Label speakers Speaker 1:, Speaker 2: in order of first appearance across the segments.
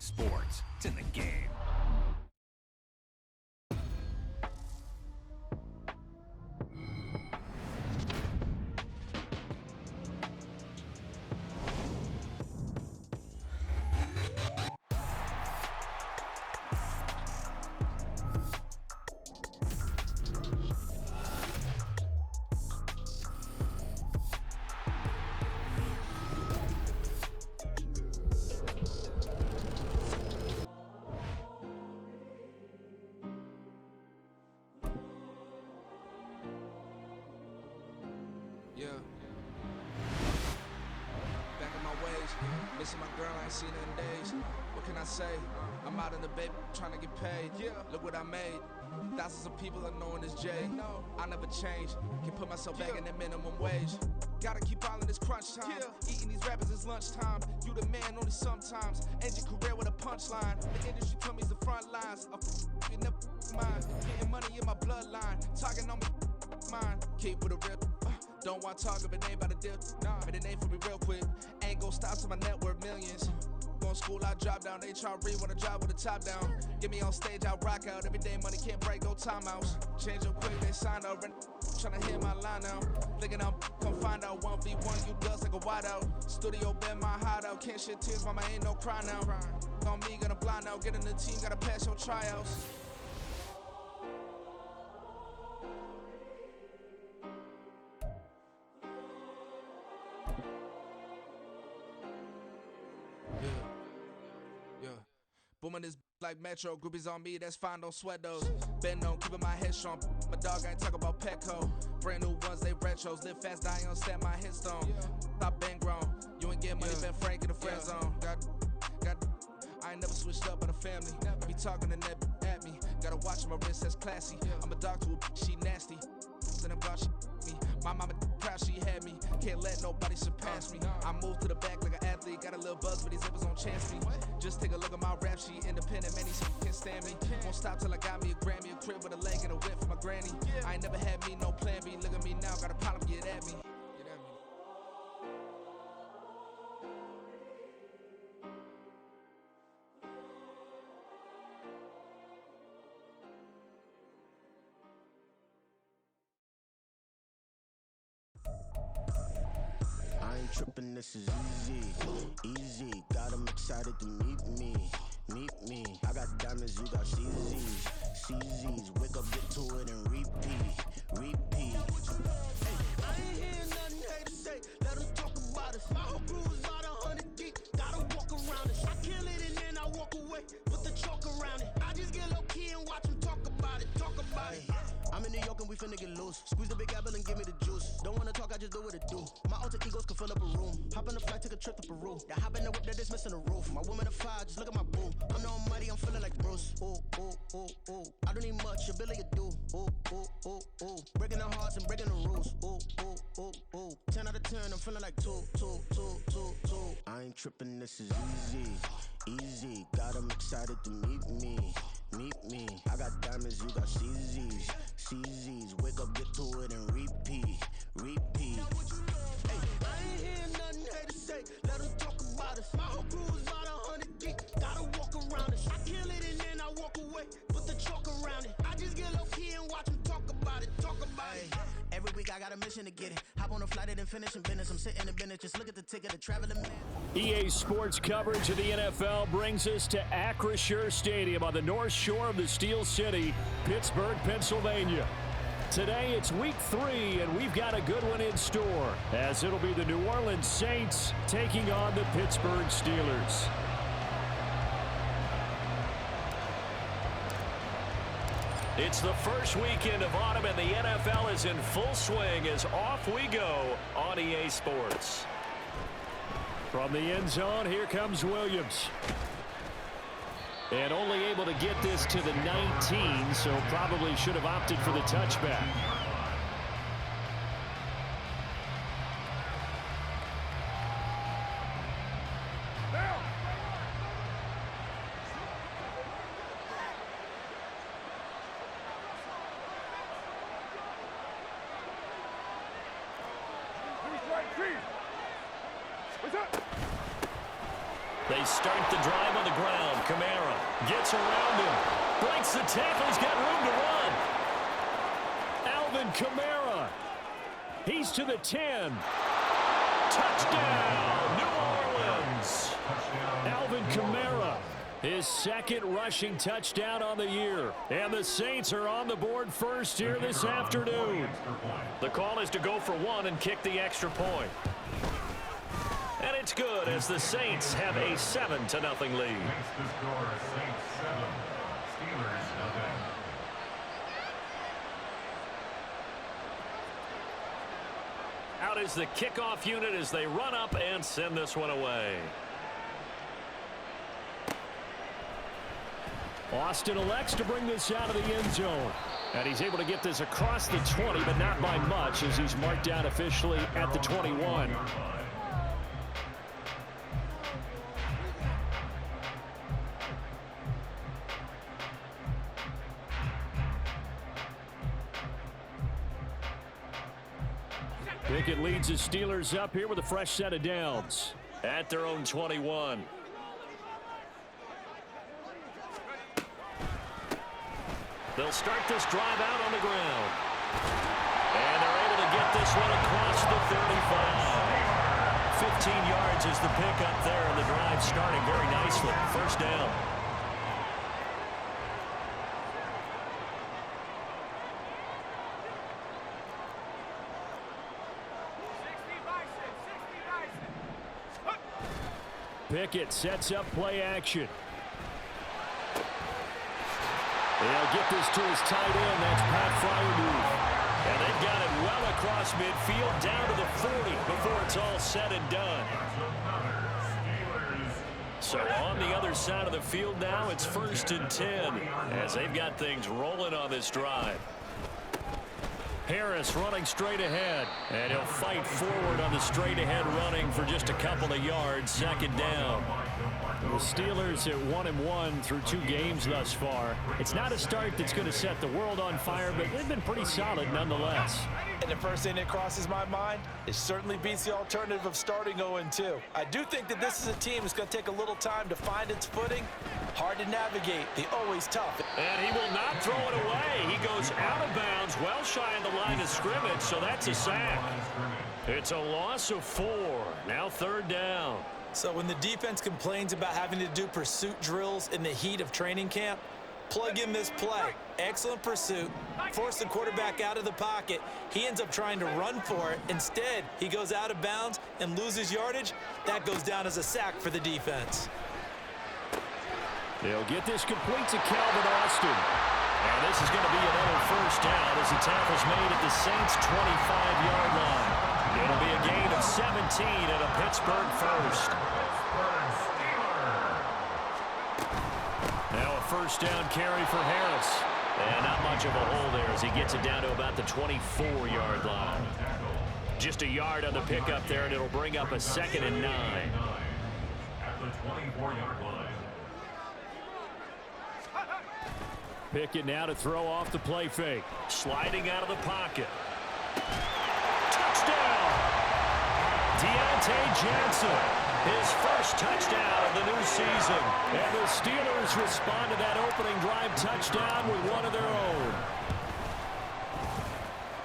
Speaker 1: sports. It's in the game.
Speaker 2: Yeah. Back in my ways, missing my girl, I ain't seen her in days. What can I say? I'm out in the baby, trying to get paid. Yeah. Look what I made. Thousands of people are knowing this Jay. No, I never change. Can put myself back in the minimum wage. Gotta keep all in this crunch time. Eating these rappers is lunchtime. You the man only sometimes. End your career with a punchline. The industry told me it's the front lines. You never mind. Getting money in my bloodline. Talking on me, mine. Keep with a real. Don't want to talk if it ain't about a dip. Nah, but it ain't for me real quick. Ain't gon' stop till my net worth millions. Going school, I drop down. They try to read when I drop with the top down. Get me on stage, I rock out. Every day money can't break, no timeouts. Change up quick, they sign up. Tryna hit my line now. Thinking I'm come find out 1v1, you dust like a wideout. Studio been my hideout. Can't shed tears, mama ain't no cry now. On me, gonna blind out. Get in the team, gotta pass your tryouts. Yeah. Booming this like Metro, groupies on me, that's fine, don't sweat those. Been on, keeping my head strong. My dog ain't talk about Petco. Brand new ones, they retros. Live fast, die on set my headstone. Stop been grown. You ain't getting money, been Frank in the friend zone. Got. I ain't never switched up on the family. Be talking to that at me. Gotta watch my wrist, that's classy. I'm a dog to a she nasty. And I'm glad she me. My mama proud she had me. Can't let nobody surpass me. I move to the back like an athlete. Got a little buzz, but these zippers don't chance me. Just take a look at my rap sheet. Independent, man, these can't stand me. Won't stop till I got me a Grammy, a crib with a leg and a whip for my granny. I ain't never had me no plan B. Look at me now, got a problem, get at me.
Speaker 3: I ain't trippin', this is easy. Got 'em excited to meet me. I got diamonds, you got CZs. Wake up, get to it and repeat. Hey, I ain't hearing nothing haters say. Let them talk about us. My whole crew is about 100 deep. Gotta walk around it. I kill it and then I walk away. Put the chalk around it. I just get low key and watch them talk about it. I'm in New York and we finna get loose. Squeeze the big apple and give me the juice. Don't wanna talk, I just do what it do. My alter egos can fill up a room. Hop on the flight, take a trip to Peru. That hop in the whip, that is missing the roof. My woman a fire, just look at my boo. I'm the almighty, I'm feeling like Bruce. Ooh. I don't need much, ability to do. Ooh. Breaking the hearts and breaking the rules. Ooh. 10 out of 10, I'm feeling like two. I ain't tripping, this is easy. Got 'em excited to meet me. I got diamonds, you got CZs. Wake up, get to it and repeat. Hey, I ain't hearing nothing haters say. Let them talk about us. My whole crew is about 100 deep. Gotta walk around it. I kill it and then I walk away. Put the chalk around it. I just get low key and watch them talk about it. Every week I got a mission to get it. Hop on a flight and then finish in business. I'm sitting in business. Just look at the ticket, the traveling man.
Speaker 4: EA Sports coverage of the NFL brings us to Acrisure Stadium on the north shore of the Steel City, Pittsburgh, Pennsylvania. Today it's week 3, and we've got a good one in store, as it'll be the New Orleans Saints taking on the Pittsburgh Steelers. It's the first weekend of autumn, and the NFL is in full swing as off we go on EA Sports. From the end zone, here comes Williams. And only able to get this to the 19, so probably should have opted for the touchback. They start the drive on the ground. Kamara gets around him. Breaks the tackle. He's got room to run. Alvin Kamara. He's to the 10. Touchdown, New Orleans. Alvin Kamara, his second rushing touchdown on the year. And the Saints are on the board first here this afternoon. The call is to go for one and kick the extra point. And it's good as the Saints have a 7-0 lead. Out is the kickoff unit as they run up and send this one away. Austin elects to bring this out of the end zone. And he's able to get this across the 20, but not by much as he's marked down officially at the 21. Pickett leads his Steelers up here with a fresh set of downs at their own 21. They'll start this drive out on the ground. And they're able to get this one across the 35. 15 yards is the pickup there, and the drive starting very nicely. First down. Pickett sets up play action. They'll get this to his tight end. That's Pat Freiermuth. And they've got it well across midfield down to the 40 before it's all said and done. So on the other side of the field now, it's 1st and 10 as they've got things rolling on this drive. Harris running straight ahead, and he'll fight forward on the straight ahead running for just a couple of yards. Second down. The Steelers at 1-1 through 2 games thus far. It's not a start that's going to set the world on fire, but they've been pretty solid nonetheless.
Speaker 5: And the first thing that crosses my mind, it certainly beats the alternative of starting 0-2. I do think that this is a team that's going to take a little time to find its footing. Hard to navigate. The always tough.
Speaker 4: And he will not throw it away. He goes out of bounds, well shy of the line of scrimmage, so that's a sack. It's a loss of 4. Now 3rd down.
Speaker 5: So when the defense complains about having to do pursuit drills in the heat of training camp, plug in this play. Excellent pursuit. Force the quarterback out of the pocket. He ends up trying to run for it. Instead, he goes out of bounds and loses yardage. That goes down as a sack for the defense.
Speaker 4: They'll get this complete to Calvin Austin. And this is going to be another first down as the tackle's made at the Saints' 25-yard line. It'll be a gain of 17 and a Pittsburgh first. Now a first down carry for Harris. And not much of a hole there as he gets it down to about the 24-yard line. Just a yard on the pickup there, and it'll bring up a 2nd and 9.
Speaker 1: At the 24-yard line.
Speaker 4: Pickett now to throw off the play fake. Sliding out of the pocket. Touchdown! Deontay Johnson, his first touchdown of the new season. And the Steelers respond to that opening drive touchdown with one of their own.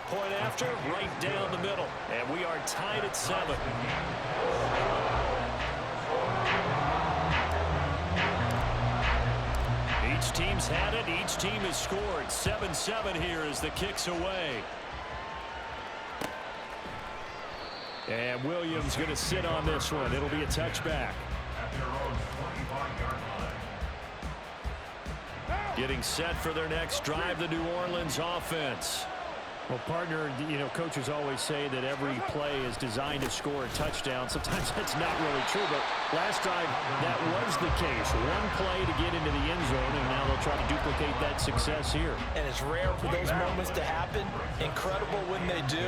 Speaker 4: Point after, right down the middle. And we are tied at 7. Each team's had it. Each team has scored. 7-7 here as the kick's away. And Williams going to sit on this one. It'll be a touchback. Getting set for their next drive, the New Orleans offense. Well, partner, you know, coaches always say that every play is designed to score a touchdown. Sometimes that's not really true, but last time that was the case. One play to get into the end zone, and now they'll try to duplicate that success here.
Speaker 5: And it's rare for those moments to happen. Incredible when they do.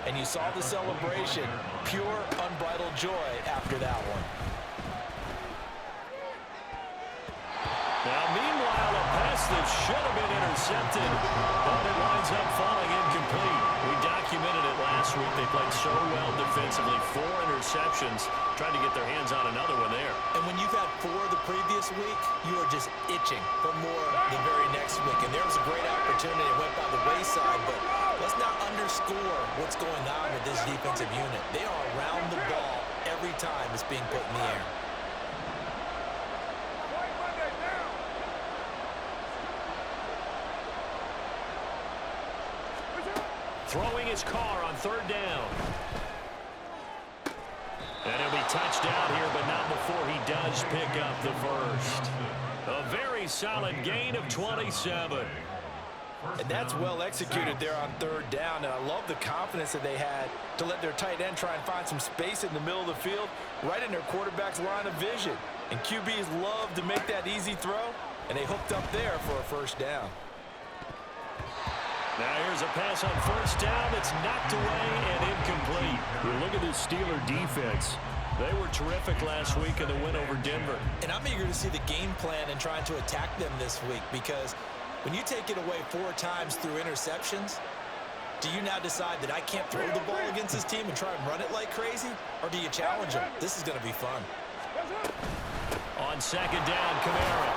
Speaker 5: And you saw the celebration. Pure, unbridled joy after that one.
Speaker 4: Now, meanwhile, a pass that should have been intercepted, but it winds up falling incomplete. We documented it last week. They played so well defensively. 4 interceptions. Tried to get their hands on another one there.
Speaker 5: And when you've had 4 the previous week, you are just itching for more the very next week. And there was a great opportunity. It went by the wayside, but let's not underscore what's going on with this defensive unit. They are around the ball every time it's being put in the air.
Speaker 4: Throwing his car on 3rd down. And he'll be touched down here, but not before he does pick up the first. A very solid gain of 27.
Speaker 5: And that's well executed there on 3rd down. And I love the confidence that they had to let their tight end try and find some space in the middle of the field, right in their quarterback's line of vision. And QBs love to make that easy throw, and they hooked up there for a first down.
Speaker 4: Now here's a pass on 1st down that's knocked away and incomplete. You look at this Steeler defense. They were terrific last week in the win over Denver.
Speaker 5: And I'm eager to see the game plan and trying to attack them this week, because when you take it away 4 times through interceptions, do you now decide that I can't throw the ball against this team and try and run it like crazy? Or do you challenge them? This is going to be fun.
Speaker 4: On 2nd down, Kamara.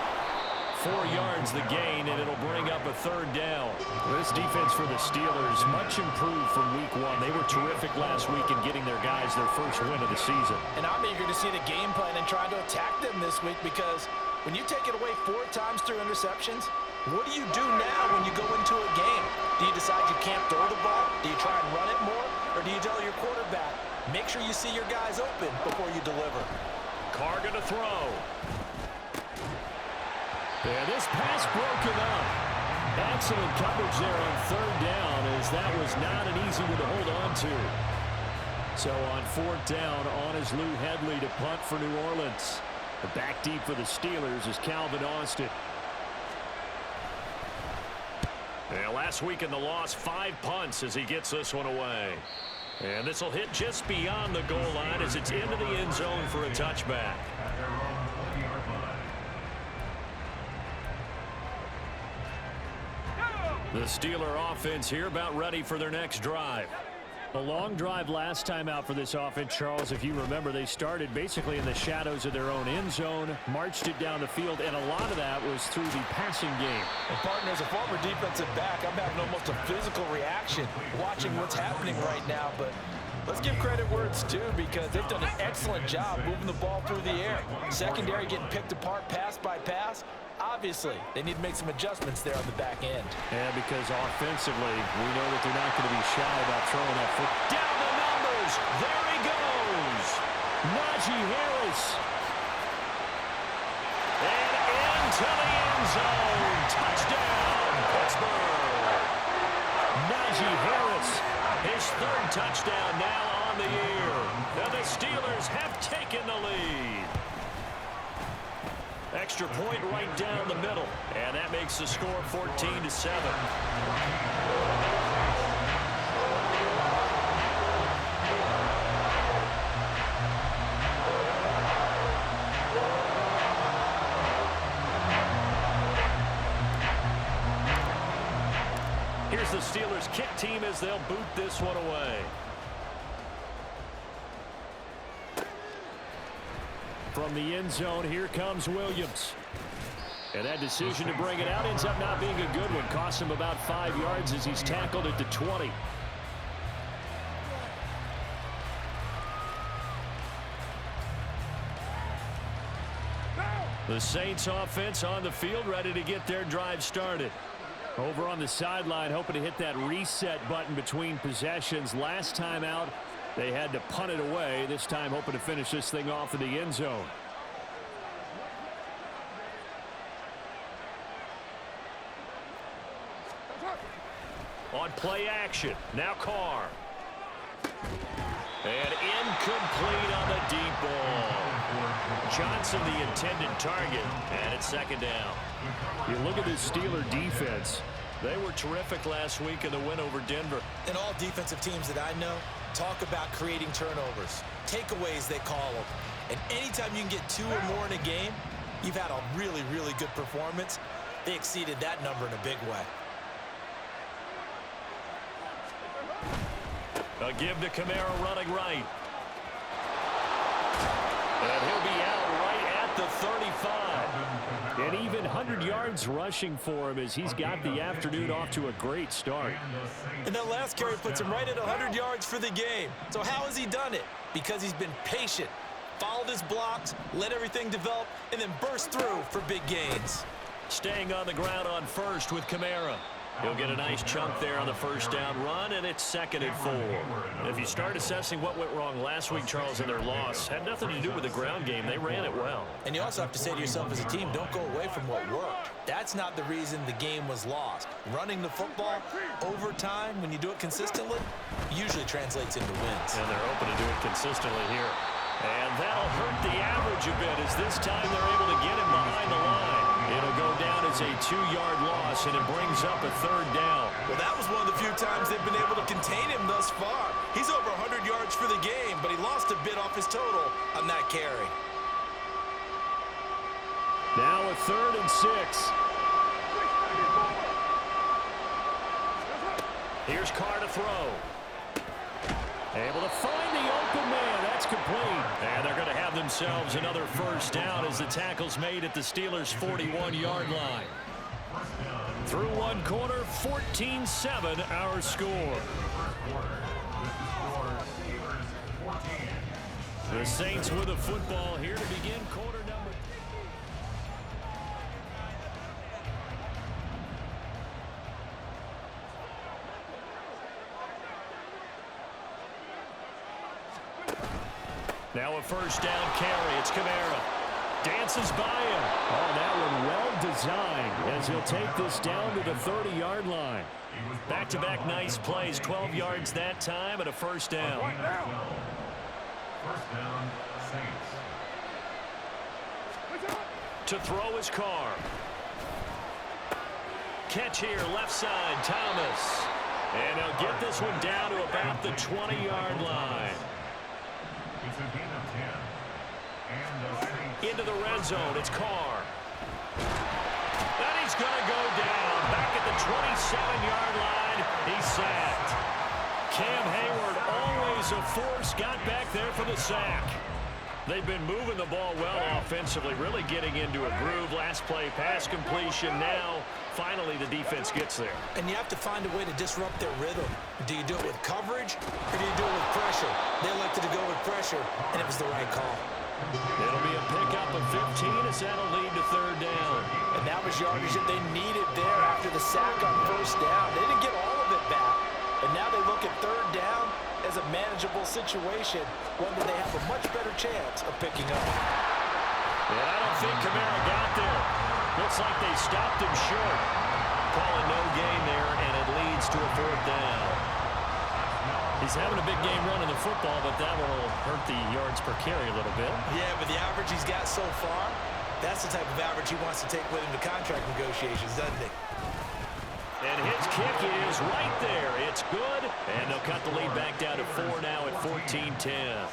Speaker 4: 4 yards the gain, and it'll bring up a 3rd down. This defense for the Steelers, much improved from week 1. They were terrific last week in getting their guys their first win of the season.
Speaker 5: And I'm eager to see the game plan and trying to attack them this week, because when you take it away 4 times through interceptions, what do you do now when you go into a game? Do you decide you can't throw the ball? Do you try and run it more? Or do you tell your quarterback, make sure you see your guys open before you deliver?
Speaker 4: Carr gonna throw. And this pass broken up. Excellent coverage there on 3rd down, as that was not an easy one to hold on to. So on 4th down, on is Lou Hedley to punt for New Orleans. The back deep for the Steelers is Calvin Austin. And last week in the loss, 5 punts as he gets this one away. And this will hit just beyond the goal line as it's into the end zone for a touchback. The Steeler offense here about ready for their next drive. A long drive last time out for this offense, Charles. If you remember, they started basically in the shadows of their own end zone, marched it down the field, and a lot of that was through the passing game.
Speaker 5: And partner, as a former defensive back, I'm having almost a physical reaction watching what's happening right now. But let's give credit where it's due, because they've done an excellent job moving the ball through the air. Secondary getting picked apart pass by pass. Obviously, they need to make some adjustments there on the back end.
Speaker 4: Yeah, because offensively, we know that they're not going to be shy about throwing that foot. Down the numbers. There he goes. Najee Harris. And into the end zone. Touchdown, Pittsburgh. Najee Harris, his 3rd touchdown now on the year. Now the Steelers have taken the lead. Extra point right down the middle, and that makes the score 14-7. Here's the Steelers kick team as they'll boot this one away. From the end zone, here comes Williams. And that decision to bring it out ends up not being a good one. Costs him about 5 yards as he's tackled at the 20. The Saints offense on the field, ready to get their drive started. Over on the sideline, hoping to hit that reset button between possessions. Last time out, they had to punt it away. This time hoping to finish this thing off in the end zone. On play action, now Carr. And incomplete on the deep ball. Johnson the intended target, and it's 2nd down. You look at this Steeler defense. They were terrific last week in the win over Denver.
Speaker 5: And all defensive teams that I know talk about creating turnovers. Takeaways, they call them. And anytime you can get 2 or more in a game, you've had a really, really good performance. They exceeded that number in a big way.
Speaker 4: A give to Kamara running right. And he'll be out right at the 35. And even 100 yards rushing for him as he's got the afternoon off to a great start.
Speaker 5: And that last carry puts him right at 100 yards for the game. So how has he done it? Because he's been patient, followed his blocks, let everything develop, and then burst through for big gains.
Speaker 4: Staying on the ground on first with Kamara. He'll get a nice chunk there on the first down run, and it's 2nd and 4. If you start assessing what went wrong last week, Charles, in their loss, had nothing to do with the ground game. They ran it well.
Speaker 5: And you also have to say to yourself as a team, don't go away from what worked. That's not the reason the game was lost. Running the football over time, when you do it consistently, usually translates into wins.
Speaker 4: And they're open to do it consistently here. And that'll hurt the average a bit as this time they're able to get him behind the line. It'll go down as a 2-yard loss, and it brings up a 3rd down.
Speaker 5: Well, that was one of the few times they've been able to contain him thus far. He's over 100 yards for the game, but he lost a bit off his total on that carry.
Speaker 4: Now a 3rd and 6. Here's Carr to throw. Able to find the open man. That's complete. And they're going to have themselves another first down as the tackle's made at the Steelers' 41-yard line. Through one quarter, 14-7 our score. The Saints with a football here to begin quarter number. Now a first down carry. It's Kamara. Dances by him. Oh, that one well designed as he'll take this down to the 30-yard line. Back-to-back nice plays. 12 yards that time and a first down.
Speaker 1: First down, Saints.
Speaker 4: To throw his Carr. Catch here, left side, Thomas. And he'll get this one down to about the 20-yard line.
Speaker 1: It's a gain of 10. And the Saints.
Speaker 4: Into the red zone, it's Carr. And he's going to go down. Back at the 27-yard line, he's sacked. Cam Hayward, always a force, got back there for the sack. They've been moving the ball well offensively, really getting into a groove. Last play, pass completion. Now, finally, the defense gets there.
Speaker 5: And you have to find a way to disrupt their rhythm. Do you do it with coverage, or do you do it with pressure? They elected to go with pressure, and it was the right call.
Speaker 4: It'll be a pickup of 15 as that'll lead to 3rd down.
Speaker 5: And that was yardage that they needed there after the sack on first down. They didn't get all of it back, and now they look at 3rd down as a manageable situation, one that they have a much better chance of picking up.
Speaker 4: And I don't think Kamara got there. Looks like they stopped him short. Calling no gain there, and it leads to a 4th down. He's having a big game running the football, but that will hurt the yards per carry a little bit.
Speaker 5: Yeah, but the average he's got so far, that's the type of average he wants to take with him to contract negotiations, doesn't he?
Speaker 4: And his kick is right there. It's good. And they'll cut the lead back down to 4 now at 14-10.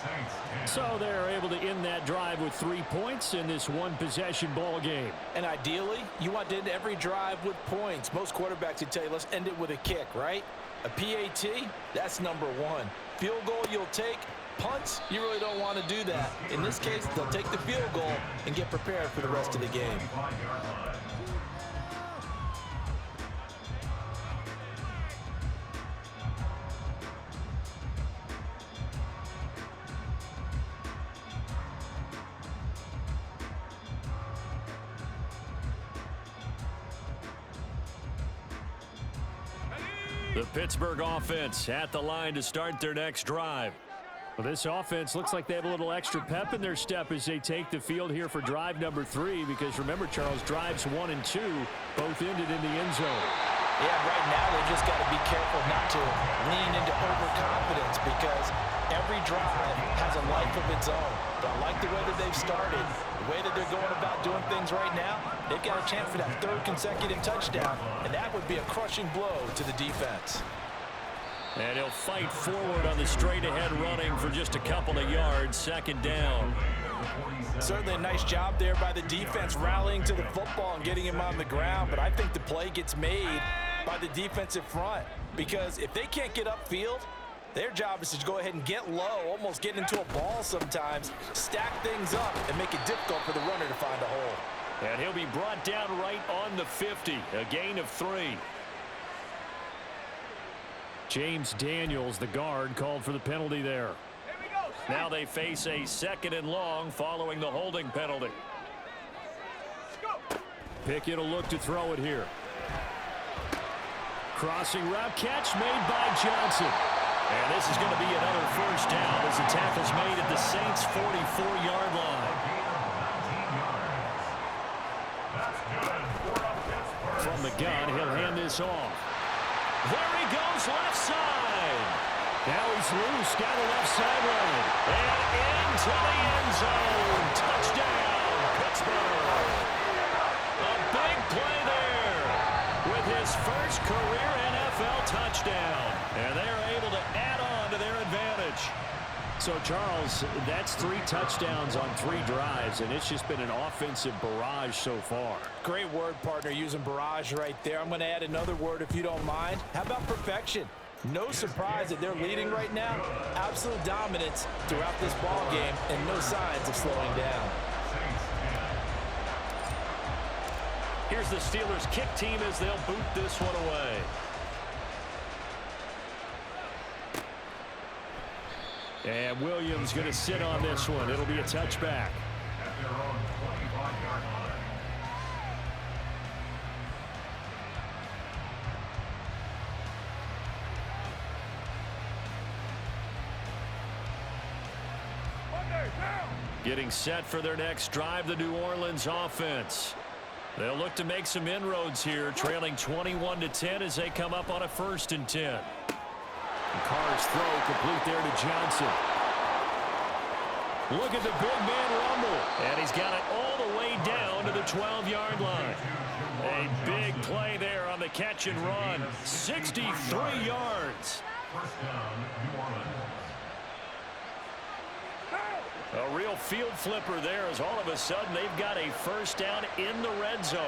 Speaker 4: So they're able to end that drive with 3 points in this one-possession ball game.
Speaker 5: And ideally, you want to end every drive with points. Most quarterbacks would tell you, let's end it with a kick, right? A PAT, that's number 1. Field goal you'll take. Punts, you really don't want to do that. In this case, they'll take the field goal and get prepared for the rest of the game.
Speaker 4: The Pittsburgh offense at the line to start their next drive. Well, this offense looks like they have a little extra pep in their step as they take the field here for drive number 3, because remember, Charles, drives 1 and 2 both ended in the end zone.
Speaker 5: Yeah, right now they just got to be careful not to lean into overconfidence, because every drive has a life of its own. But I like the way that they've started, the way that they're going about doing things right now. They've got a chance for that 3rd consecutive touchdown, and that would be a crushing blow to the defense.
Speaker 4: And he'll fight forward on the straight-ahead running for just a couple of yards. Second down.
Speaker 5: Certainly a nice job there by the defense rallying to the football and getting him on the ground. But I think the play gets made by the defensive front, because if they can't get upfield, their job is to go ahead and get low, almost get into a ball sometimes, stack things up, and make it difficult for the runner to find a hole.
Speaker 4: And he'll be brought down right on the 50, a gain of 3. James Daniels, the guard, called for the penalty there. Now they face a 2nd and long following the holding penalty. Pickett will look to throw it here. Crossing route catch made by Johnson. And this is going to be another first down as the tackle's made at the Saints' 44-yard line. From the gun, he'll hand this off. There he goes, left side. Now he's loose, got a left sideline. And into the end zone. Touchdown, Pittsburgh. A big play there with his first career NFL touchdown. And they're able to add on to their advantage. So, Charles, that's 3 touchdowns on 3 drives, and it's just been an offensive barrage so far.
Speaker 5: Great word, partner, using barrage right there. I'm going to add another word if you don't mind. How about perfection? No surprise that they're leading right now. Absolute dominance throughout this ball game and no signs of slowing down.
Speaker 4: Here's the Steelers' kick team as they'll boot this one away. And Williams going to sit on this one. It'll be a touchback.
Speaker 1: At their own 25-yard line.
Speaker 4: Getting set for their next drive, the New Orleans offense. They'll look to make some inroads here, trailing 21-10 as they come up on a 1st and 10. And Carr's throw complete there to Johnson. Look at the big man rumble. And he's got it all the way down to the 12-yard line. A big play there on the catch and run. 63 yards.
Speaker 1: First down, New Orleans.
Speaker 4: A real field flipper there as all of a sudden they've got a first down in the red zone.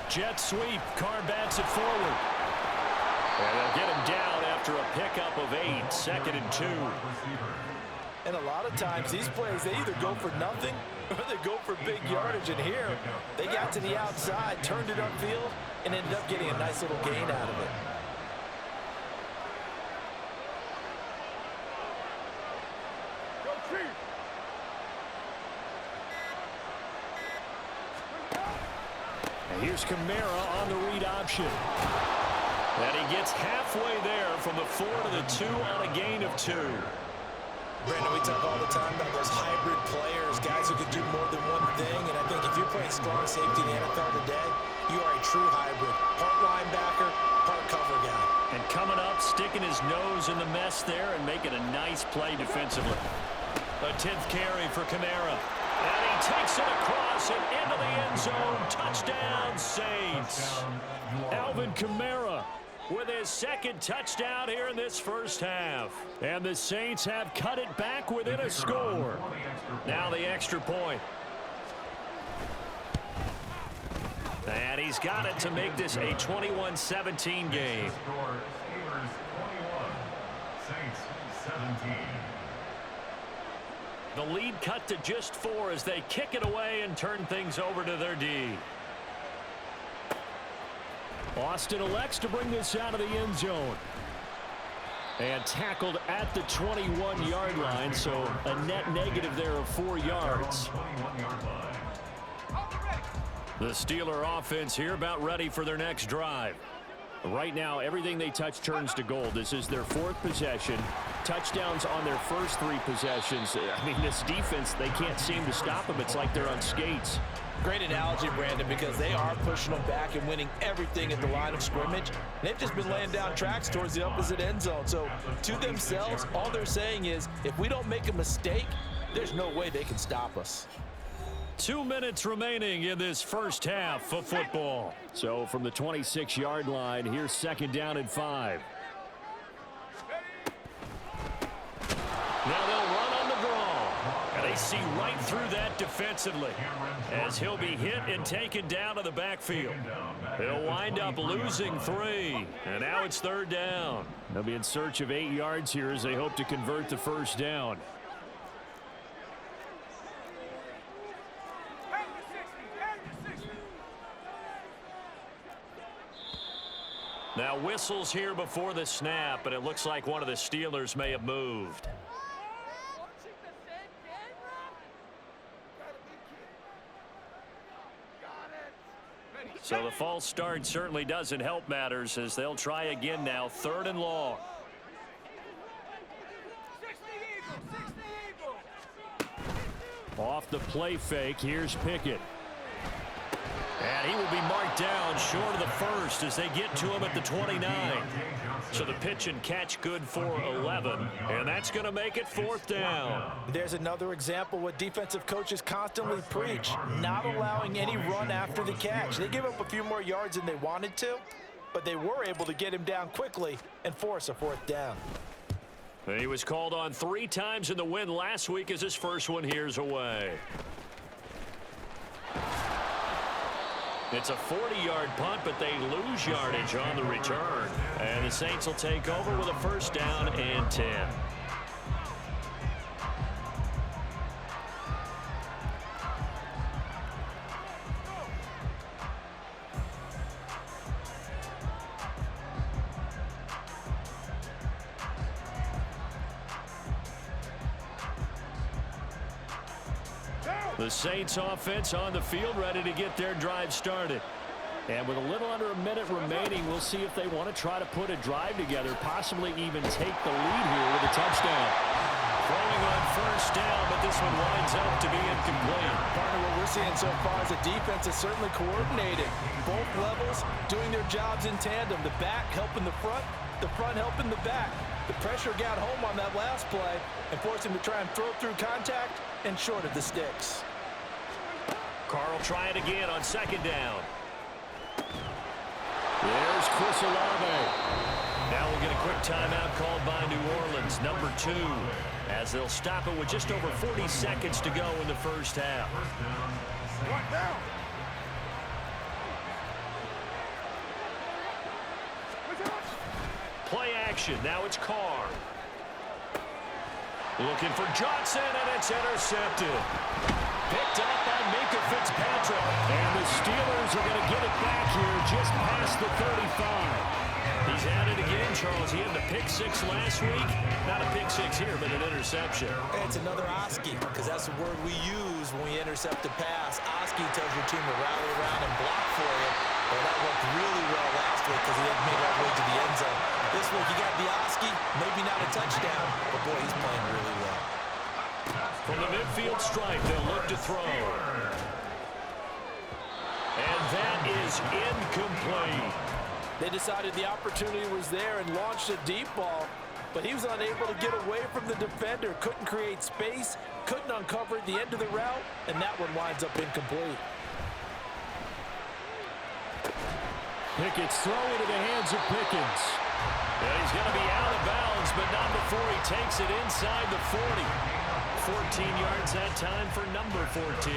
Speaker 4: Jet sweep. Carr bats it forward. And they'll get him down after a pickup of 8. 2nd and 2.
Speaker 5: And a lot of times these plays, they either go for nothing or they go for big yardage. And here, they got to the outside, turned it upfield, and ended up getting a nice little gain out of it.
Speaker 4: And here's Kamara on the read option. And he gets halfway there from the 4 to the 2 on a gain of 2.
Speaker 5: Brandon, we talk all the time about those hybrid players, guys who can do more than one thing. And I think if you're playing strong safety in the NFL today, you are a true hybrid. Part linebacker, part cover guy.
Speaker 4: And coming up, sticking his nose in the mess there and making a nice play defensively. A 10th carry for Kamara. And he takes it across and into the end zone. Touchdown, Saints. Alvin Kamara with his 2nd touchdown here in this first half. And the Saints have cut it back within a score. Now the extra point. And he's got it to make this a 21-17 game.
Speaker 1: Score, Steelers 21, Saints 17.
Speaker 4: The lead cut to just 4 as they kick it away and turn things over to their D. Austin elects to bring this out of the end zone. And tackled at the 21-yard line, so a net negative there of 4 yards.
Speaker 1: 21-yard line.
Speaker 4: The Steeler offense here about ready for their next drive. Right now, everything they touch turns to gold. This is their 4th possession. Touchdowns on their first 3 possessions. I mean, this defense, they can't seem to stop them. It's like they're on skates.
Speaker 5: Great analogy, Brandon, because they are pushing them back and winning everything at the line of scrimmage. They've just been laying down tracks towards the opposite end zone. So to themselves, all they're saying is, if we don't make a mistake, There's no way they can stop us.
Speaker 4: 2 minutes remaining in this first half of football. So from the 26-yard line, here's second down and 5. Now they'll run on the draw. And they see right through that defensively as he'll be hit and taken down to the backfield. He'll wind up losing 3. And now it's third down. They'll be in search of 8 yards here as they hope to convert the first down. Now whistles here before the snap, but it looks like one of the Steelers may have moved. So the false start certainly doesn't help matters as they'll try again now, third and long. Off the play fake, here's Pickett. And he will be marked down short of the first as they get to him at the 29. So the pitch and catch good for 11, and that's going to make it fourth down.
Speaker 5: There's another example what defensive coaches constantly preach, not allowing any run after the catch. They give up a few more yards than they wanted to, but they were able to get him down quickly and force a fourth down.
Speaker 4: He was called on 3 times in the win last week as his first one here's away. It's a 40-yard punt, but they lose yardage on the return. And the Saints will take over with a first down and 10. The Saints offense on the field ready to get their drive started. And with a little under a minute remaining, we'll see if they want to try to put a drive together, possibly even take the lead here with a touchdown. Throwing on first down, but this one winds up to be incomplete.
Speaker 5: Partner, what we're seeing so far is the defense is certainly coordinated. Both levels doing their jobs in tandem. The back helping the front helping the back. The pressure got home on that last play and forced him to try and throw through contact and short of the sticks.
Speaker 4: Carl try it again on second down. There's Chris Olave. Now we'll get a quick timeout called by New Orleans, number 2, as they'll stop it with just over 40 seconds to go in the first half. Play action. Now it's Carr. Looking for Johnson, and it's intercepted. Picked up by Minka Fitzpatrick. And the Steelers are going to get it back here just past the 35. He's at it again, Charles. He had the pick 6 last week. Not a pick 6 here, but an interception.
Speaker 5: It's another Oski, because that's the word we use when we intercept a pass. Oski tells your team to rally around and block for you. Well, that worked really well last week because he hadn't made it all the way to the end zone. This week, you got the Oski, maybe not a touchdown, but boy, he's playing really well.
Speaker 4: From the midfield stripe, they'll look to throw. And that is incomplete.
Speaker 5: They decided the opportunity was there and launched a deep ball, but he was unable to get away from the defender, couldn't create space, couldn't uncover at the end of the route, and that one winds up incomplete.
Speaker 4: Pickett's throw into the hands of Pickens. And he's going to be out of bounds, but not before he takes it inside the 40. 14 yards that time for number 14.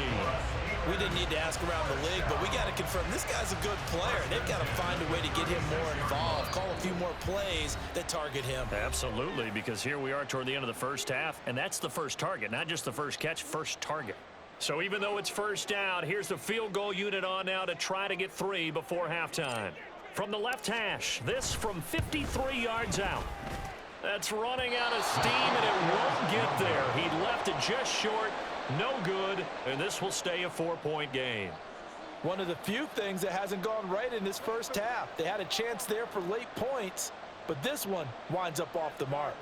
Speaker 5: We didn't need to ask around the league, but we got to confirm this guy's a good player. They've got to find a way to get him more involved, call a few more plays that target him.
Speaker 4: Absolutely, because here we are toward the end of the first half, and that's the first target, not just the first catch, first target. So even though it's first down, here's the field goal unit on now to try to get 3 before halftime. From the left hash, this from 53 yards out. That's running out of steam, and it won't get there. He left it just short, no good, and this will stay a 4-point game.
Speaker 5: One of the few things that hasn't gone right in this first half. They had a chance there for late points, but this one winds up off the mark.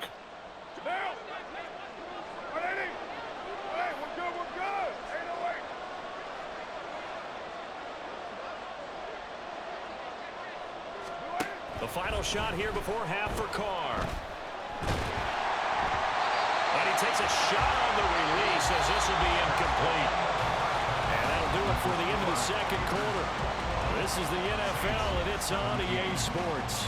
Speaker 5: The final shot here before half for Carr. And he
Speaker 4: takes a shot on the release as this will be incomplete. And that'll do it for the end of the second quarter. This is the NFL, and it's on EA Sports.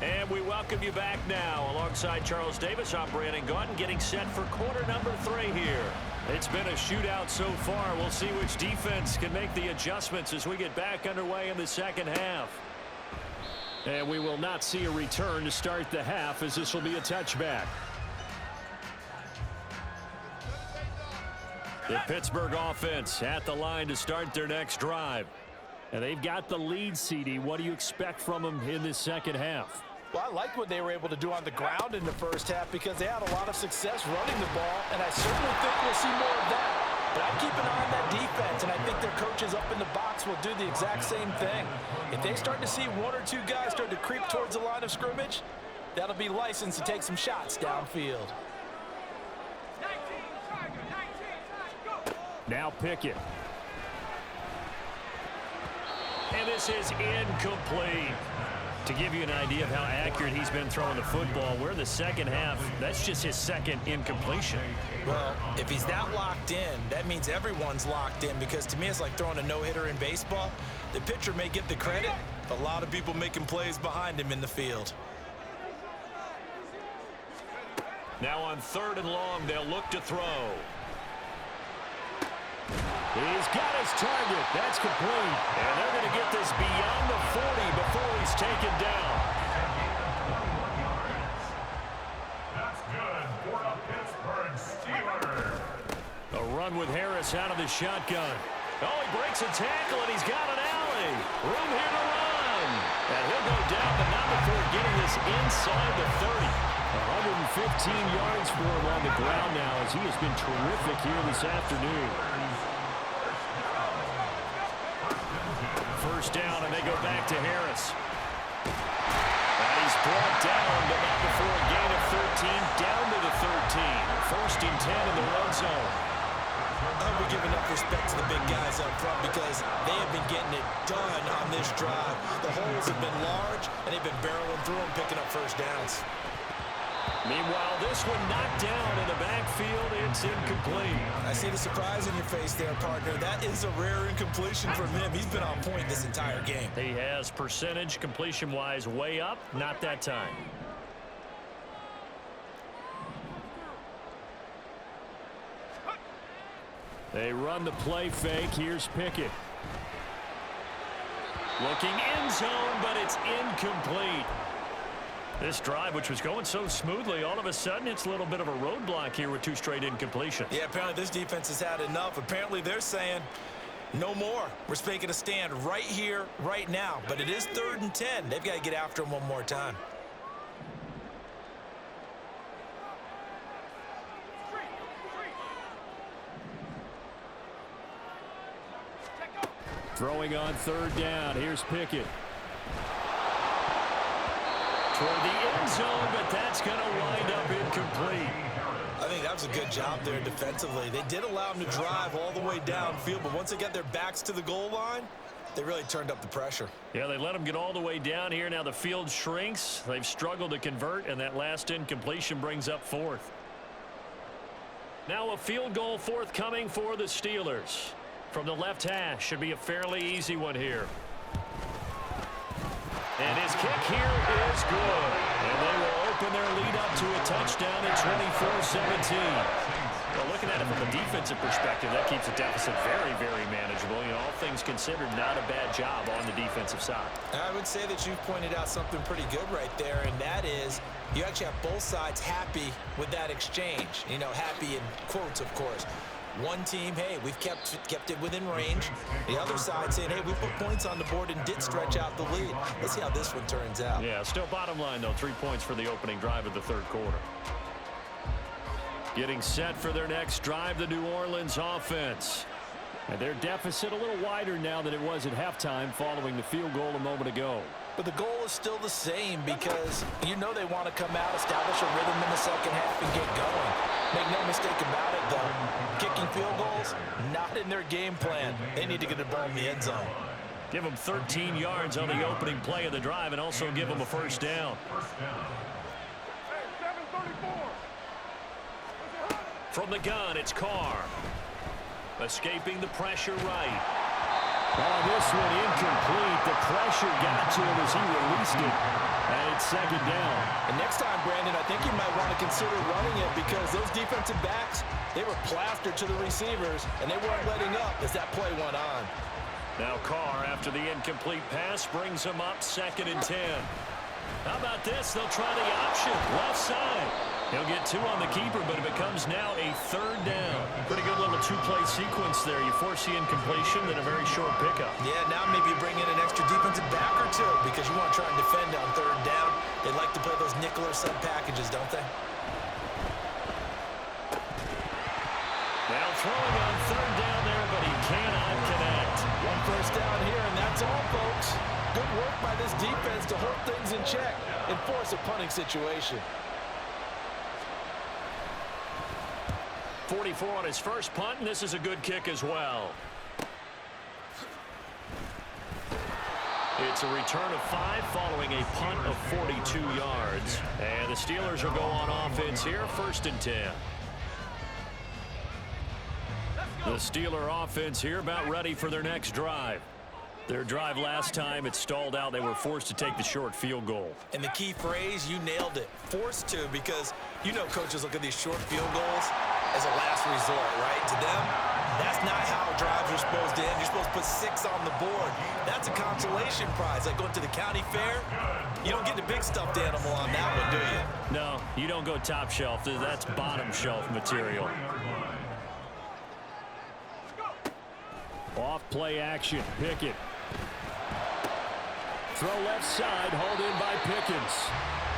Speaker 4: And we welcome you back now. Alongside Charles Davis, I'm Brandon Gaudin, getting set for quarter number 3 here. It's been a shootout so far. We'll see which defense can make the adjustments as we get back underway in the second half. And we will not see a return to start the half, as this will be a touchback. The Pittsburgh offense at the line to start their next drive. And they've got the lead, CD. What do you expect from them in this second half?
Speaker 5: Well, I like what they were able to do on the ground in the first half because they had a lot of success running the ball, and I certainly think we'll see more of that. But I keep an eye on that defense, and I think their coaches up in the box will do the exact same thing. If they start to see 1 or 2 guys start to creep towards the line of scrimmage, that'll be licensed to take some shots downfield.
Speaker 4: Now Pickett. And this is incomplete. To give you an idea of how accurate he's been throwing the football, we're in the second half. That's just his second incompletion.
Speaker 5: Well, if he's that locked in, that means everyone's locked in, because to me it's like throwing a no-hitter in baseball. The pitcher may get the credit, but a lot of people making plays behind him in the field.
Speaker 4: Now on 3rd and long, they'll look to throw. He's got his target. That's complete. And they're going to get this beyond the 40 before he's taken down.
Speaker 1: That's good for the Pittsburgh Steelers.
Speaker 4: A run with Harris out of the shotgun. Oh, he breaks a tackle, and he's got an alley. Room here to run. And he'll go down, but not before getting this inside the 30. 115 yards for him on the ground now, as he has been terrific here this afternoon. First down, and they go back to Harris. And he's brought down, but not before a gain of 13, down to the 13. 1st and 10 in the red zone.
Speaker 5: We give enough respect to the big guys up front because they have been getting it done on this drive. The holes have been large, and they've been barreling through them, picking up first downs.
Speaker 4: Meanwhile, this one knocked down in the backfield. It's incomplete.
Speaker 5: I see the surprise in your face there, partner. That is a rare incompletion from him. He's been on point this entire game.
Speaker 4: He has percentage completion-wise way up. Not that time. They run the play fake. Here's Pickett. Looking end zone, but it's incomplete. This drive, which was going so smoothly, all of a sudden it's a little bit of a roadblock here with 2 straight incompletions.
Speaker 5: Yeah, apparently this defense has had enough. Apparently they're saying no more. We're making a stand right here, right now. But it is 3rd and 10. They've got to get after him one more time.
Speaker 4: Throwing on 3rd down. Here's Pickett. Toward the end zone, but that's going to wind up incomplete.
Speaker 5: I think that was a good job there defensively. They did allow him to drive all the way downfield, but once they got their backs to the goal line, they really turned up the pressure.
Speaker 4: Yeah, they let him get all the way down here. Now the field shrinks. They've struggled to convert, and that last incompletion brings up 4th. Now a field goal forthcoming for the Steelers. From the left hash, should be a fairly easy one here. And his kick here is good. And they will open their lead up to a touchdown at 24-17. Well, looking at it from a defensive perspective, that keeps the deficit very, very manageable. You know, all things considered, not a bad job on the defensive side.
Speaker 5: I would say that you've pointed out something pretty good right there, and that is you actually have both sides happy with that exchange. You know, happy in quotes, of course. One team, hey, we've kept it within range. The other side saying, hey, we put points on the board and did stretch out the lead. Let's see how this one turns out.
Speaker 4: Yeah, still bottom line, though, 3 points for the opening drive of the 3rd quarter. Getting set for their next drive, the New Orleans offense. And their deficit a little wider now than it was at halftime following the field goal a moment ago.
Speaker 5: But the goal is still the same because you know they want to come out, establish a rhythm in the second half, and get going. Make no mistake about it, though. Kicking field goals, not in their game plan. They need to get the ball in the end zone.
Speaker 4: Give them 13 yards on the opening play of the drive and also give them a first down. From the gun, it's Carr. Escaping the pressure right. Oh, this one incomplete. The pressure got to him as he released it. And it's second down.
Speaker 5: And next time, Brandon, I think you might want to consider running it because those defensive backs, they were plastered to the receivers, and they weren't letting up as that play went on.
Speaker 4: Now Carr, after the incomplete pass, brings him up 2nd and 10. How about this? They'll try the option, left side. He'll get 2 on the keeper, but it becomes now a 3rd down. Pretty good little 2-play sequence there. You force the incompletion, then a very short pickup.
Speaker 5: Yeah, now maybe bring in an extra defensive back or 2 because you want to try and defend on 3rd down. They like to play those nickel or sub packages, don't they?
Speaker 4: Now throwing on 3rd down there, but he cannot connect.
Speaker 5: 1 first down here, and that's all, folks. Good work by this defense to hold things in check and force a punting situation.
Speaker 4: 44 on his first punt, and this is a good kick as well. It's a return of 5 following a punt of 42 yards. And the Steelers will go on offense here, 1st and 10. The Steeler offense here about ready for their next drive. Their drive last time, it stalled out. They were forced to take the short field goal.
Speaker 5: And the key phrase, you nailed it. Forced to, because you know coaches look at these short field goals as a last resort, right? To them, that's not how drives are supposed to end. You're supposed to put 6 on the board. That's a consolation prize. Like going to the county fair, you don't get the big stuffed animal on that one, do you?
Speaker 4: No, you don't go top shelf. That's bottom shelf material. Off play action, Pickett. Throw left side, hauled in by Pickens.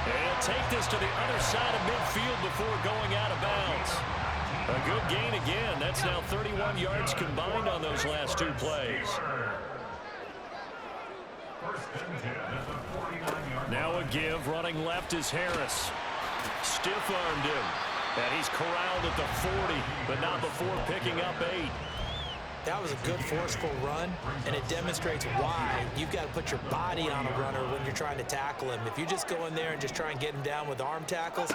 Speaker 4: And he'll take this to the other side of midfield before going out of bounds. A good gain again. That's now 31 yards combined on those last 2 plays. Now a give, running left is Harris. Stiff-armed him. And he's corralled at the 40, but not before picking up 8.
Speaker 5: That was a good forceful run, and it demonstrates why you've got to put your body on a runner when you're trying to tackle him. If you just go in there and just try and get him down with arm tackles,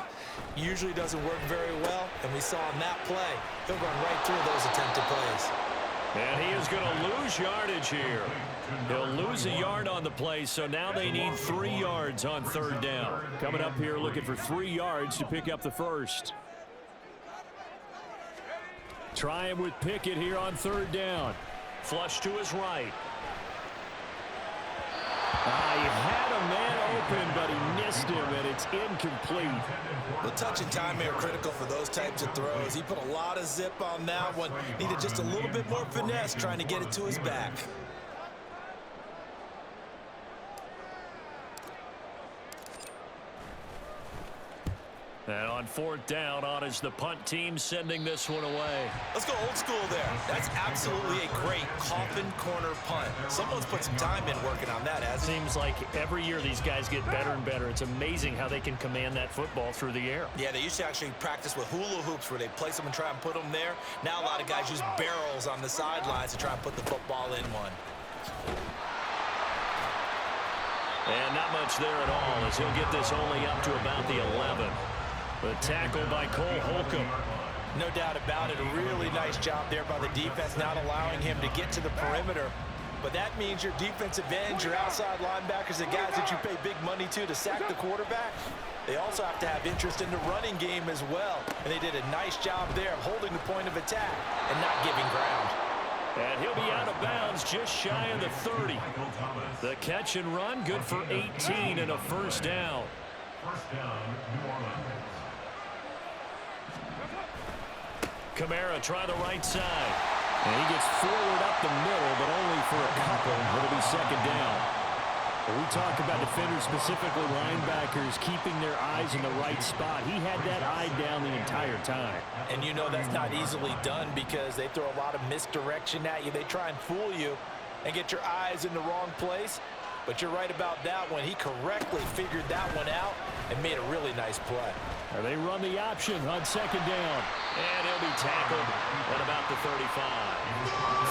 Speaker 5: usually doesn't work very well, and we saw in that play, he'll run right through those attempted plays.
Speaker 4: And he is going to lose yardage here. He'll lose a yard on the play, so now they need 3 yards on 3rd down. Coming up here looking for 3 yards to pick up the first. Trying with Pickett here on 3rd down. Flush to his right. He had a man open, but he missed him, and it's incomplete.
Speaker 5: The touch and timing are critical for those types of throws. He put a lot of zip on that one. Needed just a little bit more finesse trying to get it to his back.
Speaker 4: And on 4th down, on is the punt team sending this one away.
Speaker 5: Let's go old school there. That's absolutely a great coffin corner punt. Someone's put some time in working on that, hasn't he?
Speaker 4: Seems like every year these guys get better and better. It's amazing how they can command that football through the air.
Speaker 5: Yeah, they used to actually practice with hula hoops where they place them and try and put them there. Now a lot of guys use barrels on the sidelines to try and put the football in one.
Speaker 4: And not much there at all as he'll get this only up to about the 11. The tackle by Cole Holcomb.
Speaker 5: No doubt about it. A really nice job there by the defense, not allowing him to get to the perimeter. But that means your defensive ends, your outside linebackers, the guys that you pay big money to sack the quarterback, they also have to have interest in the running game as well. And they did a nice job there of holding the point of attack and not giving ground.
Speaker 4: And he'll be out of bounds just shy of the 30. The catch and run, good for 18 and a first down.
Speaker 1: First down, New Orleans.
Speaker 4: Kamara try the right side. And he gets forward up the middle, but only for a couple. It'll be second down. When we talk about defenders, specifically linebackers, keeping their eyes in the right spot, he had that eye down the entire time.
Speaker 5: And you know that's not easily done because they throw a lot of misdirection at you. They try and fool you and get your eyes in the wrong place. But you're right about that one. He correctly figured that one out and made a really nice play.
Speaker 4: They run the option on second down. And he'll be tackled at about the 35.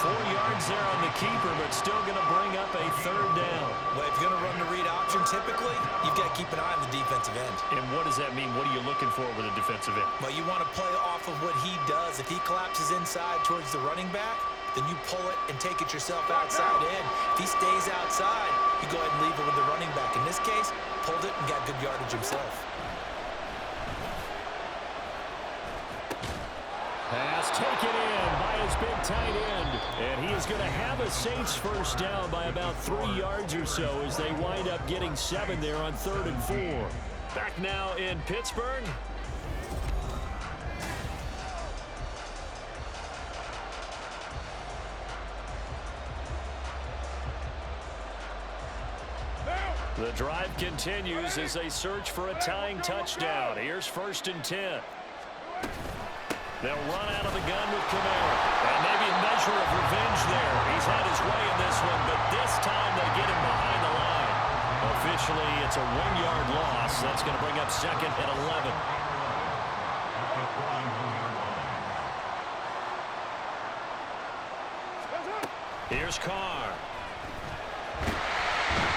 Speaker 4: 4 yards there on the keeper, but still going to bring up a third down.
Speaker 5: Well, if you're going to run the read option, typically, you've got to keep an eye on the defensive end.
Speaker 4: And what does that mean? What are you looking for with a defensive end?
Speaker 5: Well, you want to play off of what he does. If he collapses inside towards the running back, then you pull it and take it yourself outside in. If he stays outside, you go ahead and leave it with the running back. In this case, pulled it and got good yardage himself.
Speaker 4: Pass taken in by his big tight end. And he is going to have a Saints first down by about 3 yards or so as they wind up getting 7 there on 3rd and 4. Back now in Pittsburgh. The drive continues as they search for a tying touchdown. Here's 1st and 10. They'll run out of the gun with Kamara. And maybe a measure of revenge there. He's had his way in this one, but this time they get him behind the line. Officially, it's a 1-yard loss. That's going to bring up 2nd and 11. Here's Carr.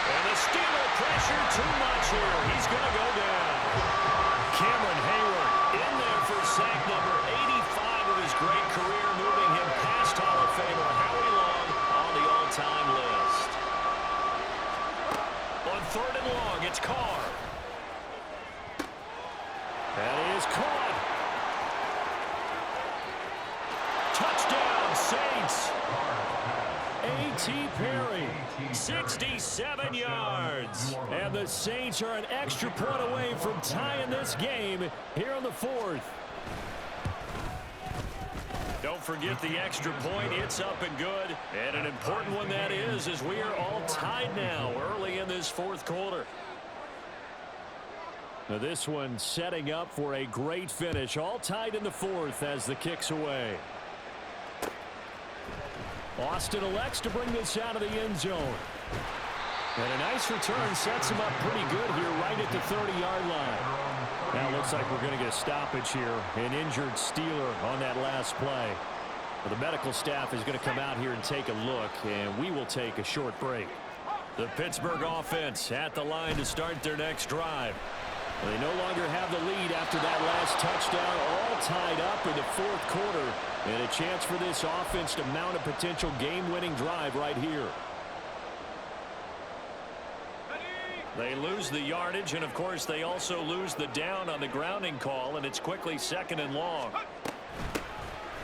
Speaker 4: And the Steeler pressure too much here. He's going to go down. Cameron Hayward in there for sack number 85 of his great career, moving him past Hall of Famer Howie Long on the all-time list. On 3rd and long, it's Carr. That is caught. Touchdown, Saints. A.T. Perry, 67 yards. And the Saints are an extra point away from tying this game here in the 4th. Don't forget the extra point. It's up and good. And an important one that is, as we are all tied now early in this 4th quarter. Now this one setting up for a great finish. All tied in the 4th as the kick's away. Austin elects to bring this out of the end zone. And a nice return sets him up pretty good here right at the 30-yard line. Now it looks like we're going to get a stoppage here. An injured Steeler on that last play. Well, the medical staff is going to come out here and take a look, and we will take a short break. The Pittsburgh offense at the line to start their next drive. They no longer have the lead after that last touchdown, all tied up in the 4th quarter. And a chance for this offense to mount a potential game-winning drive right here. They lose the yardage, and of course they also lose the down on the grounding call, and it's quickly 2nd and long.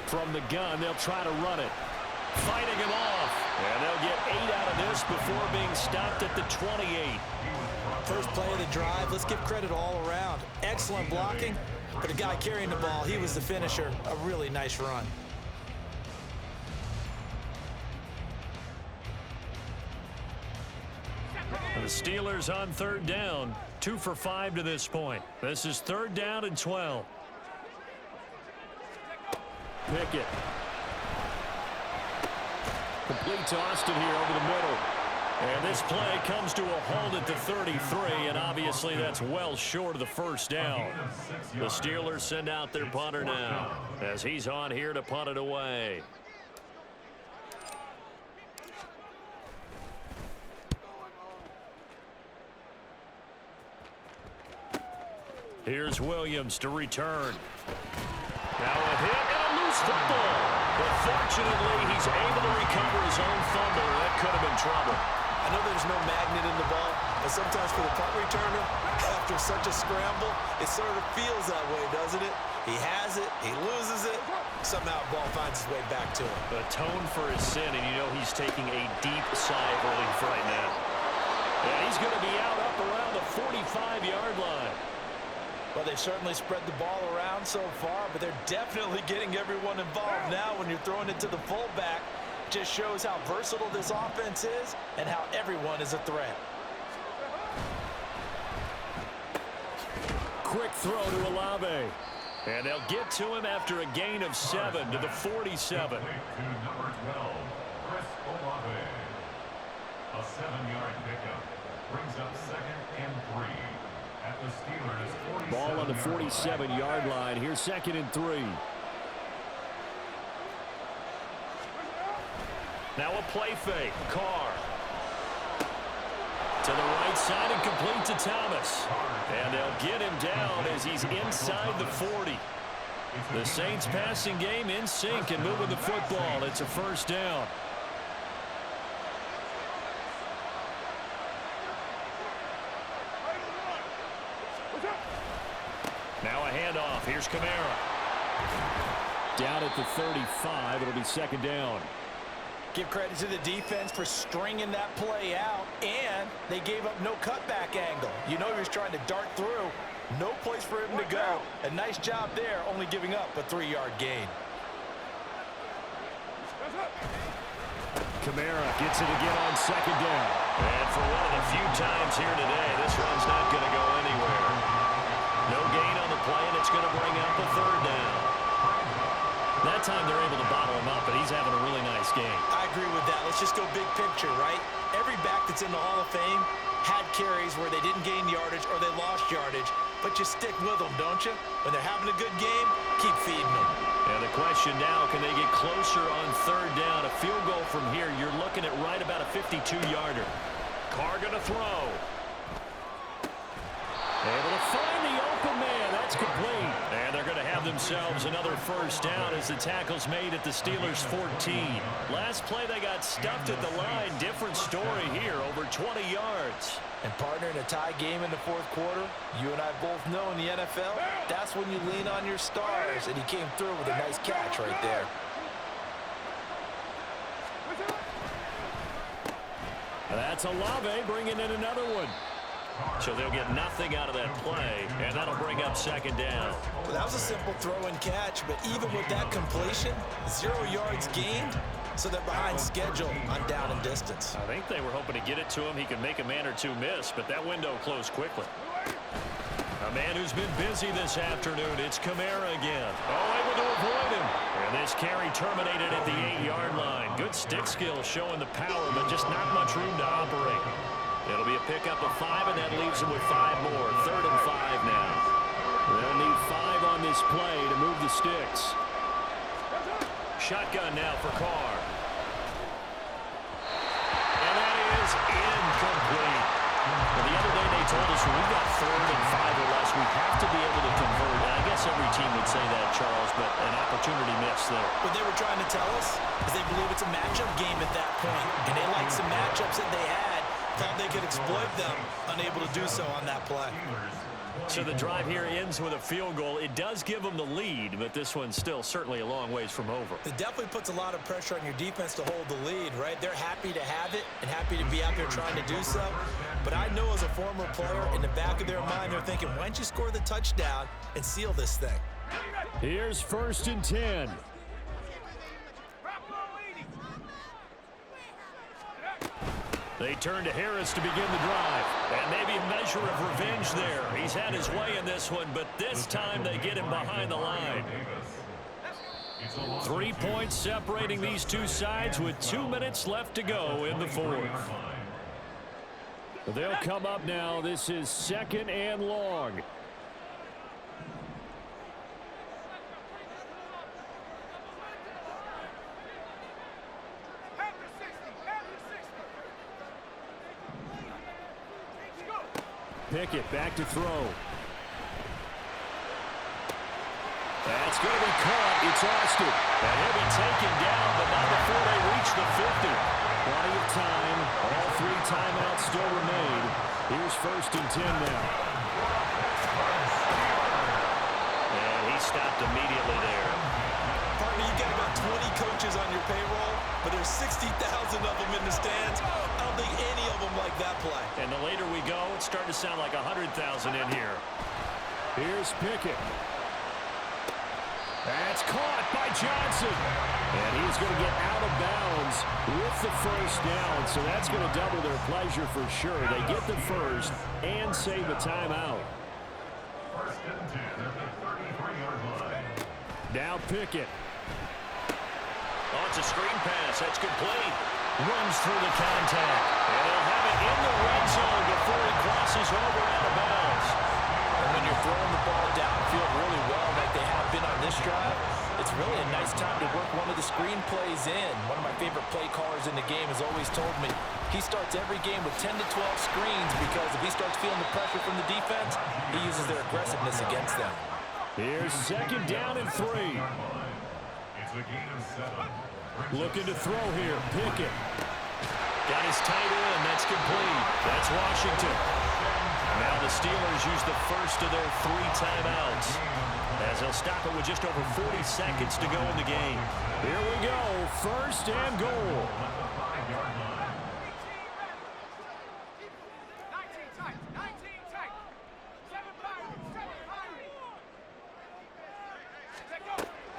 Speaker 4: From the gun, they'll try to run it. Fighting him off. And they'll get 8 out of this before being stopped at the 28.
Speaker 5: First play of the drive, let's give credit all around. Excellent blocking, but the guy carrying the ball, he was the finisher. A really nice run.
Speaker 4: The Steelers on 3rd down, 2 for 5 to this point. This is 3rd down and 12. Pickett. Complete to Austin here over the middle. And this play comes to a halt at the 33, and obviously that's well short of the first down. The Steelers send out their punter now as he's on here to punt it away. Here's Williams to return. Now a hit and a loose football. But fortunately, he's able to recover his own fumble. That could have been trouble.
Speaker 5: I know there's no magnet in the ball, but sometimes for the punt returner, after such a scramble, it sort of feels that way, doesn't it? He has it, he loses it, somehow the ball finds its way back to him.
Speaker 4: Atone for his sin, and you know he's taking a deep sigh of relief right now. And he's going to be out up around the 45-yard line.
Speaker 5: Well, they've certainly spread the ball around so far, but they're definitely getting everyone involved now when you're throwing it to the fullback. Just shows how versatile this offense is and how everyone is a threat.
Speaker 4: Quick throw to Olave. And they'll get to him after a gain of 7 to the 47.
Speaker 1: To number 12, Chris Olave. A 7-yard pickup. brings up 2nd and 3 at the Steelers' 47.
Speaker 4: Ball on the 47-yard line. Here's 2nd and 3. Now a play fake. Carr. To the right side and complete to Thomas. And they'll get him down as he's inside the 40. The Saints passing game in sync and moving the football. It's a first down. Now a handoff. Here's Kamara. Down at the 35. It'll be 2nd down.
Speaker 5: Give credit to the defense for stringing that play out, and they gave up no cutback angle. You know he was trying to dart through. No place for him to go. A nice job there, only giving up a 3-yard gain.
Speaker 4: Kamara gets it again on 2nd down. And for one of the few times here today, this one's not going to go anywhere. No gain on the play, and it's going to bring up a 3rd down. That time they're able to bottle him up, but he's having a really nice game.
Speaker 5: I agree with that. Let's just go big picture, right? Every back that's in the Hall of Fame had carries where they didn't gain yardage or they lost yardage, but you stick with them, don't you? When they're having a good game, keep feeding them.
Speaker 4: And the question now, can they get closer on 3rd down? A field goal from here, you're looking at right about a 52-yarder. Carr going to throw. Able to find the open man. That's complete. And they're going to have themselves another first down as the tackle's made at the Steelers' 14. Last play, they got stuffed at the line. Different story here, over 20 yards.
Speaker 5: And partner, in a tie game in the 4th quarter, you and I both know in the NFL, that's when you lean on your stars. And he came through with a nice catch right there.
Speaker 4: That's Olave bringing in another one. So they'll get nothing out of that play, and that'll bring up 2nd down.
Speaker 5: Well, that was a simple throw and catch, but even with that completion, 0 yards gained, so they're behind schedule on down and distance.
Speaker 4: I think they were hoping to get it to him. He could make a man or two miss, but that window closed quickly. A man who's been busy this afternoon, it's Kamara again. Oh, able to avoid him. And this carry terminated at the 8-yard line. Good stick skill showing the power, but just not much room to operate. It'll be a pickup of 5, and that leaves them with 5 more. 3rd and 5 now. They'll need 5 on this play to move the sticks. Shotgun now for Carr. And that is incomplete. Well, the other day they told us when we've got 3rd and 5 or less, we have to be able to convert. And I guess every team would say that, Charles, but an opportunity missed there.
Speaker 5: What they were trying to tell us is they believe it's a matchup game at that point, and they like some matchups that they had. Thought they could exploit them, unable to do so on that play.
Speaker 4: So the drive here ends with a field goal. It does give them the lead, but this one's still certainly a long ways from over.
Speaker 5: It definitely puts a lot of pressure on your defense to hold the lead, right? They're happy to have it and happy to be out there trying to do so. But I know as a former player, in the back of their mind, they're thinking, why don't you score the touchdown and seal this thing?
Speaker 4: Here's 1st and 10. They turn to Harris to begin the drive. And maybe a measure of revenge there. He's had his way in this one, but this time they get him behind the line. 3 points separating these two sides with 2 minutes left to go in the 4th. They'll come up now. This is 2nd and long. Pickett back to throw. That's going to be caught. It's Austin. And he'll be taken down, but not before they reach the 50. Plenty of time. All 3 timeouts still remain. Here's 1st and 10 now. And he stopped immediately there.
Speaker 5: Partner, you got about 20 coaches on your payroll, but there's 60,000 of them in the stands. I don't think any of them like that play.
Speaker 4: And the later we go, it's starting to sound like 100,000 in here. Here's Pickett. That's caught by Johnson. And he's going to get out of bounds with the first down. So that's going to double their pleasure for sure. They get the first and save a timeout.
Speaker 1: 1st and 10 at the 33-yard line.
Speaker 4: Now Pickett.
Speaker 6: Oh, it's a screen pass. That's complete.
Speaker 4: Runs through the contact. And he'll have it in the red zone before he crosses over out of bounds.
Speaker 5: And when you're throwing the ball downfield really well like they have been on this drive, it's really a nice time to work one of the screen plays in. One of my favorite play callers in the game has always told me he starts every game with 10 to 12 screens because if he starts feeling the pressure from the defense, he uses their aggressiveness against them.
Speaker 4: Here's second down and 3.
Speaker 1: It's a gain of 7.
Speaker 4: Looking to throw here. Pickett. Got his tight end. That's complete. That's Washington. Now the Steelers use the first of their 3 timeouts, as they'll stop it with just over 40 seconds to go in the game. Here we go. First and goal.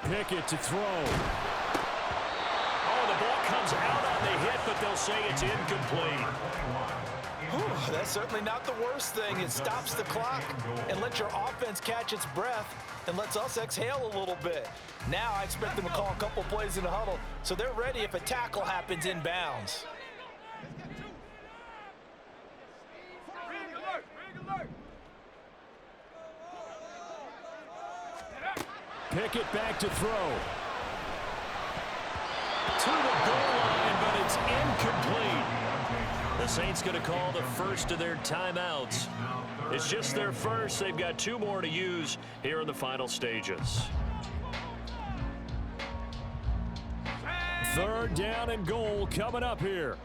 Speaker 4: Pickett to throw. Oh, the ball comes out on the hit, but they'll say it's incomplete.
Speaker 5: Whew, that's certainly not the worst thing. It stops the clock and lets your offense catch its breath and lets us exhale a little bit. Now I expect them to call a couple plays in the huddle so they're ready if a tackle happens inbounds.
Speaker 4: Pickett back to throw. To the goal line, but it's incomplete. The Saints going to call the first of their timeouts. It's just their first. They've got 2 more to use here in the final stages. Third down and goal coming up here.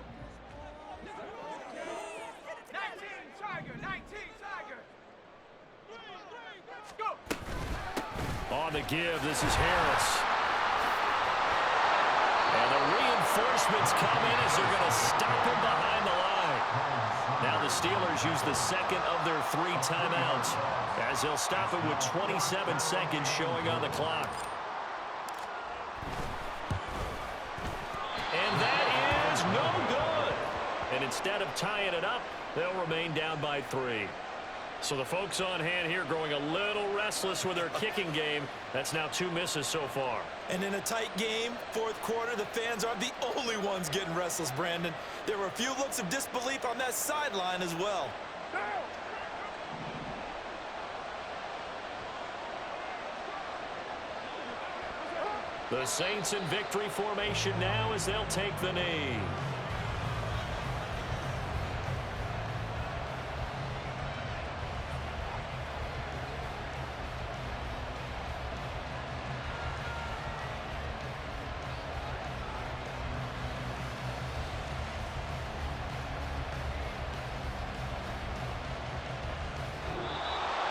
Speaker 6: 19 Tiger. Go.
Speaker 4: On the give, this is Harris. And the reinforcements come in as they're going to stop him behind the line. Now the Steelers use the second of their 3 timeouts as they'll stop it with 27 seconds showing on the clock. And that is no good. And instead of tying it up, they'll remain down by 3. So the folks on hand here growing a little restless with their kicking game. That's now 2 misses so far.
Speaker 5: And in a tight game, 4th quarter, the fans aren't the only ones getting restless, Brandon. There were a few looks of disbelief on that sideline as well.
Speaker 4: The Saints in victory formation now as they'll take the knee.